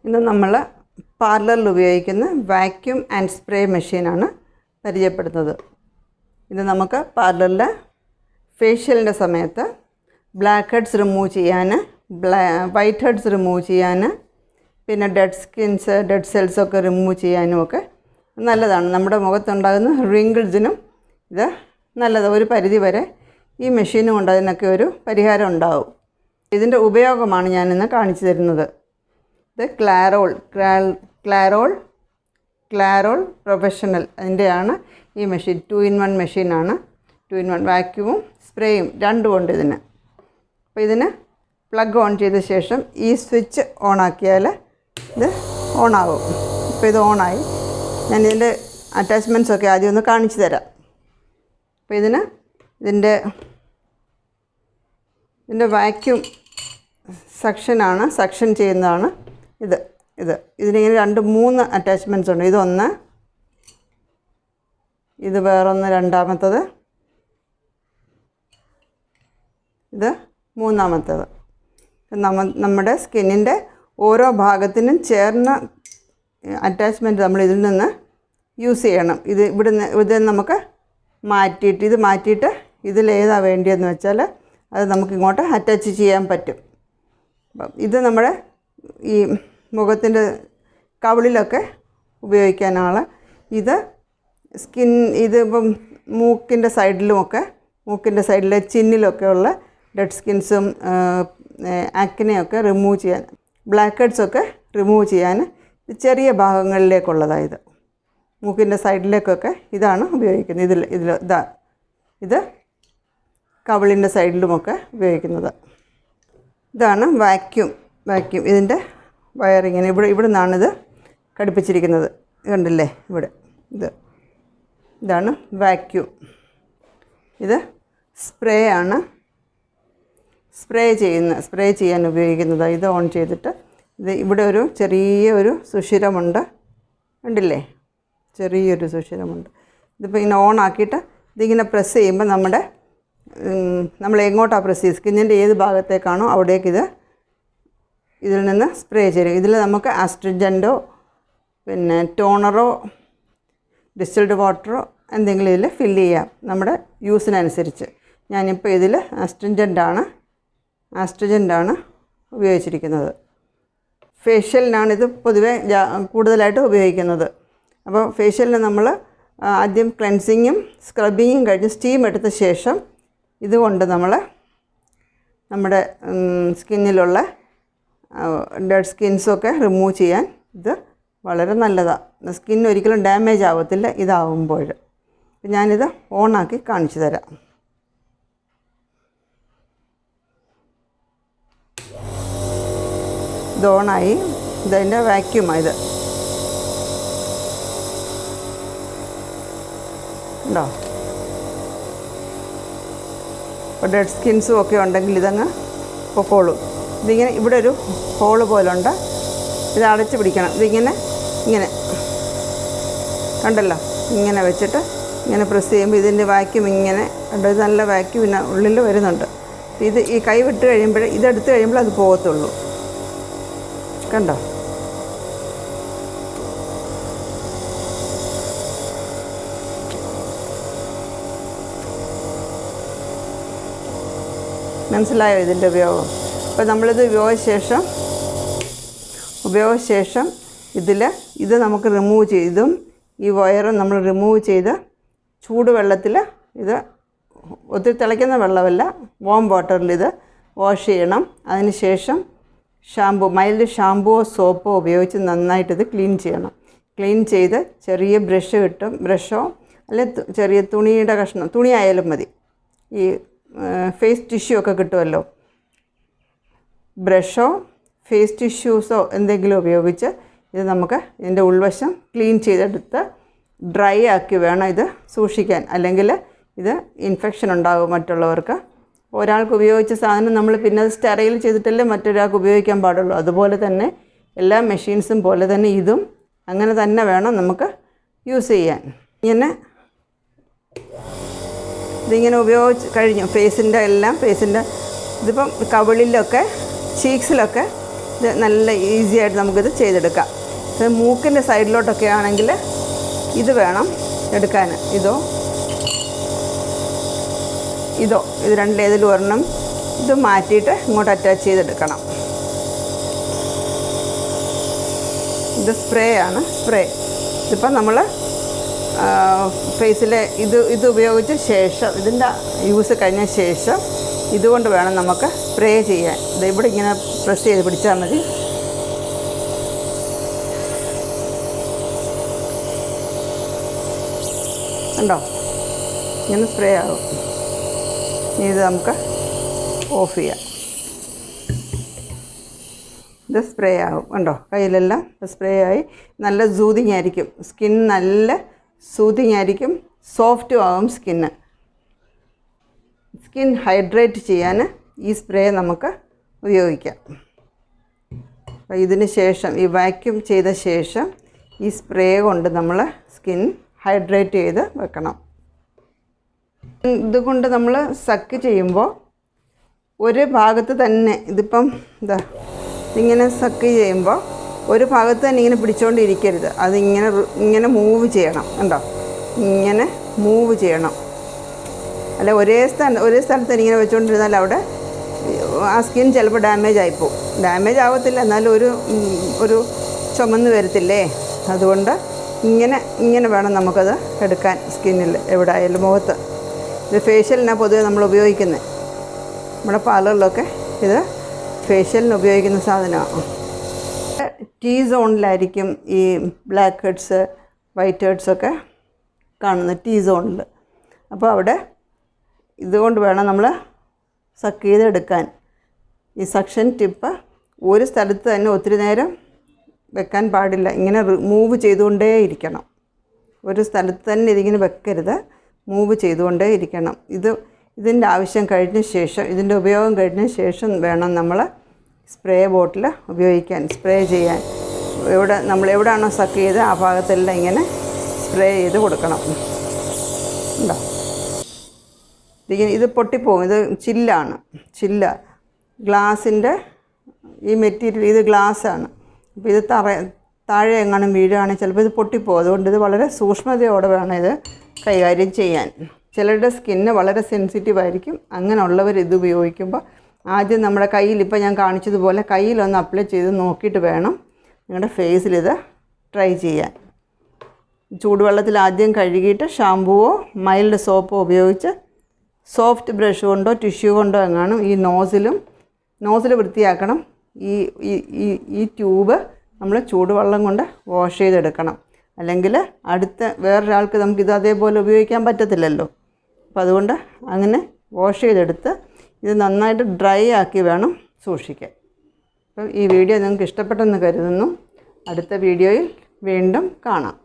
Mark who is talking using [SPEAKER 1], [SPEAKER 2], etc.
[SPEAKER 1] ഇന്ന് നമ്മൾ പാർലറിൽ ഉപയോഗിക്കുന്ന വാക്യൂം ആൻഡ് സ്പ്രേ മെഷീനാണ് പരിചയപ്പെടുന്നത്. ഇത് നമുക്ക് പാർലറിൽ ഫേഷ്യലിൻ്റെ സമയത്ത് ബ്ലാക്ക് ഹെഡ്സ് റിമൂവ് ചെയ്യാൻ, വൈറ്റ് ഹെഡ്സ് റിമൂവ് ചെയ്യാൻ, പിന്നെ ഡെഡ് സെൽസൊക്കെ റിമൂവ് ചെയ്യാനും ഒക്കെ നല്ലതാണ്. നമ്മുടെ മുഖത്തുണ്ടാകുന്ന റിങ്കിൾസിനും ഇത് നല്ലതാണ്. ഒരു പരിധി വരെ ഈ മെഷീനും കൊണ്ട് അതിനൊക്കെ ഒരു പരിഹാരം ഉണ്ടാവും. ഇതിൻ്റെ ഉപയോഗമാണ് ഞാനിന്ന് കാണിച്ചു തരുന്നത്. ഇത് ക്ലാരോൾ പ്രൊഫഷണൽ അതിൻ്റെയാണ് ഈ മെഷീൻ. 2-in-1 മെഷീനാണ്. 2-in-1 വാക്യൂമും സ്പ്രേയും രണ്ടും ഉണ്ട് ഇതിന്. അപ്പോൾ ഇതിന് പ്ലഗ് ഓൺ ചെയ്ത ശേഷം ഈ സ്വിച്ച് ഓണാക്കിയാൽ ഇത് ഓണാകും. ഇപ്പോൾ ഇത് ഓണായി. ഞാൻ ഇതിൻ്റെ അറ്റാച്ച്മെൻറ്റ്സൊക്കെ ആദ്യം ഒന്ന് കാണിച്ചു തരാം. അപ്പോൾ ഇതിൻ്റെ വാക്യൂം സക്ഷൻ ചെയ്യുന്നതാണ് ഇതിനിങ്ങനെ 2-3 അറ്റാച്ച്മെൻറ്റ്സ് ഉണ്ട്. ഇതൊന്ന്, ഇത് വേറൊന്ന്, രണ്ടാമത്തത്, ഇത് മൂന്നാമത്തത്. നമ്മുടെ സ്കിന്നിൻ്റെ ഓരോ ഭാഗത്തിനും ചേർന്ന അറ്റാച്ച്മെൻറ്റ് നമ്മൾ ഇതിൽ നിന്ന് യൂസ് ചെയ്യണം. ഇത് നമുക്ക് മാറ്റിയിട്ട് ഇതിലേതാണ് വേണ്ടിയെന്ന് വെച്ചാൽ അത് നമുക്ക് ഇങ്ങോട്ട് അറ്റാച്ച് ചെയ്യാൻ പറ്റും. അപ്പം ഇത് നമ്മുടെ ഈ മുഖത്തിൻ്റെ കവിളിലൊക്കെ ഉപയോഗിക്കാനാണ്. ഇതിപ്പം മൂക്കിൻ്റെ സൈഡിലെ ചിന്നിലൊക്കെ ഉള്ള ഡെഡ് സ്കിൻസും ആക്നെയൊക്കെ റിമൂവ് ചെയ്യാൻ, ബ്ലാക്ക് ഹെഡ്സൊക്കെ റിമൂവ് ചെയ്യാൻ ചെറിയ ഭാഗങ്ങളിലേക്കുള്ളതാണ് ഇത്. മൂക്കിൻ്റെ സൈഡിലേക്കൊക്കെ ഇതാണ് ഉപയോഗിക്കുന്നത്. ഇത് കവിളിൻ്റെ സൈഡിലുമൊക്കെ ഉപയോഗിക്കുന്നത്. ഇതാണ് വാക്യൂം. ഇതിൻ്റെ വയറിങ്ങനെ ഇവിടെ നിന്നാണിത് ഘടിപ്പിച്ചിരിക്കുന്നത്. കണ്ടില്ലേ ഇവിടെ ഇതാണ് വാക്യൂം. ഇത് സ്പ്രേ ചെയ്യാൻ ഉപയോഗിക്കുന്നത്. ഇത് ഓൺ ചെയ്തിട്ട് ഇവിടെ ചെറിയൊരു സുഷിരമുണ്ട്. കണ്ടില്ലേ, ചെറിയൊരു സുഷിരമുണ്ട്. ഇതിപ്പോൾ ഇങ്ങനെ ഓൺ ആക്കിയിട്ട് ഇതിങ്ങനെ പ്രസ് ചെയ്യുമ്പോൾ നമ്മൾ എങ്ങോട്ടാണ് പ്രസ് ചെയ്യുക, സ്കിന്നിൻ്റെ ഏത് ഭാഗത്തേക്കാണോ അവിടേക്ക് ഇതിൽ നിന്ന് സ്പ്രേ ചെയ്യും. ഇതിൽ നമുക്ക് ആസ്ട്രിജൻറ്റോ പിന്നെ ടോണറോ ഡിസ്റ്റിൽഡ് വാട്ടറോ എന്തെങ്കിലും ഇതിൽ ഫില്ല് ചെയ്യാം നമ്മുടെ യൂസിനനുസരിച്ച്. ഞാനിപ്പോൾ ഇതിൽ ആസ്ട്രിജൻ്റാണ് ഉപയോഗിച്ചിരിക്കുന്നത്. ഫേഷ്യലിനാണ് ഇത് പൊതുവേ കൂടുതലായിട്ട് ഉപയോഗിക്കുന്നത്. അപ്പോൾ ഫേഷ്യലിന് നമ്മൾ ആദ്യം ക്ലെൻസിങ്ങും സ്ക്രബിങ്ങും കഴിഞ്ഞ് സ്റ്റീം എടുത്ത ശേഷം ഇതുകൊണ്ട് നമ്മുടെ സ്കിന്നിലുള്ള ഡെഡ് സ്കിൻസൊക്കെ റിമൂവ് ചെയ്യാൻ ഇത് വളരെ നല്ലതാണ്. സ്കിൻ ഒരിക്കലും ഡാമേജ് ആവത്തില്ല ഇതാവുമ്പോൾ. ഞാനിത് ഓണാക്കി കാണിച്ചു തരാം. ഇത് ഓണായി. ഇതതിൻ്റെ വാക്യൂമാണ്. ഉണ്ടോ? അപ്പോൾ ഡെഡ് സ്കിൻസും ഒക്കെ ഉണ്ടെങ്കിൽ ഇതങ്ങ് പൊക്കോളും. ഇതിങ്ങനെ ഇവിടെ ഒരു ഹോള് പോലുണ്ട്. ഇത് അടച്ച് പിടിക്കണം. ഇങ്ങനെ കണ്ടല്ലോ, ഇങ്ങനെ വെച്ചിട്ട് ഇങ്ങനെ പ്രസ് ചെയ്യുമ്പോൾ ഇതിൻ്റെ വാക്യൂം ഇങ്ങനെ കണ്ടോ, ഇത് നല്ല വാക്യൂം ഉള്ളിൽ വരുന്നുണ്ട്. ഇത് ഈ കൈ വിട്ട് കഴിയുമ്പോൾ ഇതെടുത്ത് കഴിയുമ്പോൾ അത് പോകത്തുള്ളൂ. കണ്ടോ? മനസ്സിലായോ ഇതിൻ്റെ ഉപയോഗം? അപ്പോൾ നമ്മളിത് ഉപയോഗശേഷം ഇത് നമുക്ക് റിമൂവ് ചെയ്തും ഈ വയറും നമ്മൾ റിമൂവ് ചെയ്ത് ചൂടുവെള്ളത്തിൽ ഒത്തിരി തിളയ്ക്കുന്ന വെള്ളമല്ല, വാം വാട്ടറിൽ ഇത് വാഷ് ചെയ്യണം. അതിന് ശേഷം മൈൽഡ് ഷാമ്പുവോ സോപ്പോ ഉപയോഗിച്ച് നന്നായിട്ടിത് ക്ലീൻ ചെയ്യണം. ക്ലീൻ ചെയ്ത് ചെറിയ ബ്രഷോ അല്ലെങ്കിൽ ചെറിയ തുണിയുടെ കഷ്ണം, തുണി ആയാലും മതി. ഈ ഫേസ് ടിഷ്യൂ ഒക്കെ കിട്ടുമല്ലോ, ബ്രഷോ ഫേസ് ടിഷ്യൂസോ എന്തെങ്കിലും ഉപയോഗിച്ച് ഇത് നമുക്ക് ഇതിൻ്റെ ഉൾവശം ക്ലീൻ ചെയ്തെടുത്ത് ഡ്രൈ ആക്കി വേണം ഇത് സൂക്ഷിക്കാൻ. അല്ലെങ്കിൽ ഇത് ഇൻഫെക്ഷൻ ഉണ്ടാകും മറ്റുള്ളവർക്ക്. ഒരാൾക്ക് ഉപയോഗിച്ച സാധനം നമ്മൾ പിന്നെ അത് സ്റ്റെറൈൽ ചെയ്തിട്ടല്ലേ മറ്റൊരാൾക്ക് ഉപയോഗിക്കാൻ പാടുള്ളൂ. അതുപോലെ തന്നെ എല്ലാ മെഷീൻസും പോലെ തന്നെ ഇതും അങ്ങനെ തന്നെ വേണം നമുക്ക് യൂസ് ചെയ്യാൻ. ഇതിങ്ങനെ ഉപയോഗിച്ച് കഴിഞ്ഞു. ഫേസിൻ്റെ ഇതിപ്പം കവിളിലൊക്കെ ചീക്സിലൊക്കെ ഇത് നല്ല ഈസി ആയിട്ട് നമുക്കിത് ചെയ്തെടുക്കാം. ഇത് മൂക്കിൻ്റെ സൈഡിലോട്ടൊക്കെ ആണെങ്കിൽ ഇത് വേണം എടുക്കാൻ. ഇതോ ഇത് രണ്ടിലേതിലും ഒരെണ്ണം ഇത് മാറ്റിയിട്ട് ഇങ്ങോട്ട് അറ്റാച്ച് ചെയ്തെടുക്കണം. ഇത് സ്പ്രേ ആണ്. ഇതിപ്പം നമ്മൾ ഫേസിലെ ഇത് ഉപയോഗിച്ച ശേഷം, ഇതിൻ്റെ യൂസ് കഴിഞ്ഞ ശേഷം ഇതുകൊണ്ട് വേണം നമുക്ക് സ്പ്രേ ചെയ്യാൻ. ഇത് ഇവിടെ ഇങ്ങനെ പ്രസ് ചെയ്ത് പിടിച്ചാൽ മതി. ഉണ്ടോ, ഇങ്ങനെ സ്പ്രേ ആകും. ഇത് നമുക്ക് ഓഫ് ചെയ്യാം. ഇത് സ്പ്രേ ആകും. കണ്ടോ, കയ്യിലെല്ലാം സ്പ്രേ ആയി. നല്ല സൂതിങ് ആയിരിക്കും സ്കിൻ, നല്ല സൂതിങ് ആയിരിക്കും, സോഫ്റ്റും ആകും സ്കിൻ ഹൈഡ്രേറ്റ് ചെയ്യാൻ ഈ സ്പ്രേ നമുക്ക് ഉപയോഗിക്കാം. അപ്പോൾ ഇതിന് ശേഷം, ഈ വാക്യൂം ചെയ്ത ശേഷം ഈ സ്പ്രേ കൊണ്ട് നമ്മൾ സ്കിൻ ഹൈഡ്രേറ്റ് ചെയ്ത് വെക്കണം. ഇതുകൊണ്ട് നമ്മൾ സക്ക് ചെയ്യുമ്പോൾ ഒരു ഭാഗത്ത് തന്നെ, ഇതിപ്പം ഇങ്ങനെ സക്ക് ചെയ്യുമ്പോൾ ഒരു ഭാഗത്ത് തന്നെ ഇങ്ങനെ പിടിച്ചുകൊണ്ടിരിക്കരുത്. അതിങ്ങനെ മൂവ് ചെയ്യണം. കണ്ടോ, ഇങ്ങനെ മൂവ് ചെയ്യണം. അല്ല ഒരേ സ്ഥലത്ത് ഇങ്ങനെ വെച്ചുകൊണ്ടിരുന്നാൽ അവിടെ ആ സ്കിൻ ചിലപ്പോൾ ഡാമേജ് ആയിപ്പോവും. ഡാമേജ് ആവത്തില്ല, എന്നാലും ഒരു ചുമന്ന് വരത്തില്ലേ. അതുകൊണ്ട് ഇങ്ങനെ വേണം നമുക്കത് എടുക്കാൻ സ്കിന്നിൽ, എവിടെ ആയാലും മുഖത്ത്. ഇത് ഫേഷ്യലിനാണ് പൊതുവെ നമ്മൾ ഉപയോഗിക്കുന്നത്. നമ്മുടെ പാർലറിലൊക്കെ ഇത് ഫേഷ്യലിന് ഉപയോഗിക്കുന്ന സാധനമാണ്. T സോണിലായിരിക്കും ഈ ബ്ലാക്ക് ഹെഡ്സ്, വൈറ്റ് ഹെഡ്സൊക്കെ കാണുന്നത്, T സോണിൽ. അപ്പോൾ അവിടെ ഇതുകൊണ്ട് വേണം നമ്മൾ സക്ക് ചെയ്തെടുക്കാൻ. ഈ സക്ഷൻ ടിപ്പ് ഒരു സ്ഥലത്ത് തന്നെ ഒത്തിരി നേരം വെക്കാൻ പാടില്ല. ഇങ്ങനെ മൂവ് ചെയ്തുകൊണ്ടേ ഇരിക്കണം. ഒരു സ്ഥലത്ത് തന്നെ ഇതിങ്ങനെ വെക്കരുത്, മൂവ് ചെയ്തുകൊണ്ടേ ഇരിക്കണം. ഇതിൻ്റെ ആവശ്യം കഴിഞ്ഞ ശേഷം, ഇതിൻ്റെ ഉപയോഗം കഴിഞ്ഞ ശേഷം വേണം നമ്മൾ സ്പ്രേ ബോട്ടിൽ ഉപയോഗിക്കാൻ, സ്പ്രേ ചെയ്യാൻ. നമ്മൾ എവിടെയാണോ സക്ക് ചെയ്ത് ആ ഭാഗത്തെല്ലാം ഇങ്ങനെ സ്പ്രേ ചെയ്ത് കൊടുക്കണം. ഉണ്ടോ, ഇത് പൊട്ടിപ്പോവും. ഇത് ചില്ല ഗ്ലാസിൻ്റെ ഈ മെറ്റീരിയൽ, ഇത് ഗ്ലാസ്സാണ്. അപ്പോൾ ഇത് താഴെ എങ്ങാനും വീഴുകയാണെങ്കിൽ ചിലപ്പോൾ ഇത് പൊട്ടിപ്പോകും. അതുകൊണ്ട് ഇത് വളരെ സൂക്ഷ്മതയോടെ വേണം ഇത് കൈകാര്യം ചെയ്യാൻ. ചിലരുടെ സ്കിന്ന് വളരെ സെൻസിറ്റീവായിരിക്കും. അങ്ങനെയുള്ളവർ ഇത് ഉപയോഗിക്കുമ്പോൾ ആദ്യം നമ്മുടെ കയ്യിൽ, ഇപ്പോൾ ഞാൻ കാണിച്ചതുപോലെ കയ്യിലൊന്ന് അപ്ലൈ ചെയ്ത് നോക്കിയിട്ട് വേണം നിങ്ങളുടെ ഫേസിലിത് ട്രൈ ചെയ്യാൻ. ചൂടുവെള്ളത്തിൽ ആദ്യം കഴുകിയിട്ട് ഷാമ്പുവോ മൈൽഡ് സോപ്പോ ഉപയോഗിച്ച് സോഫ്റ്റ് ബ്രഷ് കൊണ്ടോ ടിഷ്യൂ കൊണ്ടോ എങ്ങാനും ഈ നോസിൽ വൃത്തിയാക്കണം. ഈ ട്യൂബ് നമ്മൾ ചൂടുവെള്ളം കൊണ്ട് വാഷ് ചെയ്തെടുക്കണം. അല്ലെങ്കിൽ അടുത്ത വേറൊരാൾക്ക് നമുക്കിത് അതേപോലെ ഉപയോഗിക്കാൻ പറ്റത്തില്ലല്ലോ. അപ്പോൾ അതുകൊണ്ട് അങ്ങനെ വാഷ് ചെയ്തെടുത്ത് ഇത് നന്നായിട്ട് ഡ്രൈ ആക്കി വേണം സൂക്ഷിക്കാൻ. അപ്പോൾ ഈ വീഡിയോ നിങ്ങൾക്ക് ഇഷ്ടപ്പെട്ടെന്ന് കരുതുന്നു. അടുത്ത വീഡിയോയിൽ വീണ്ടും കാണാം.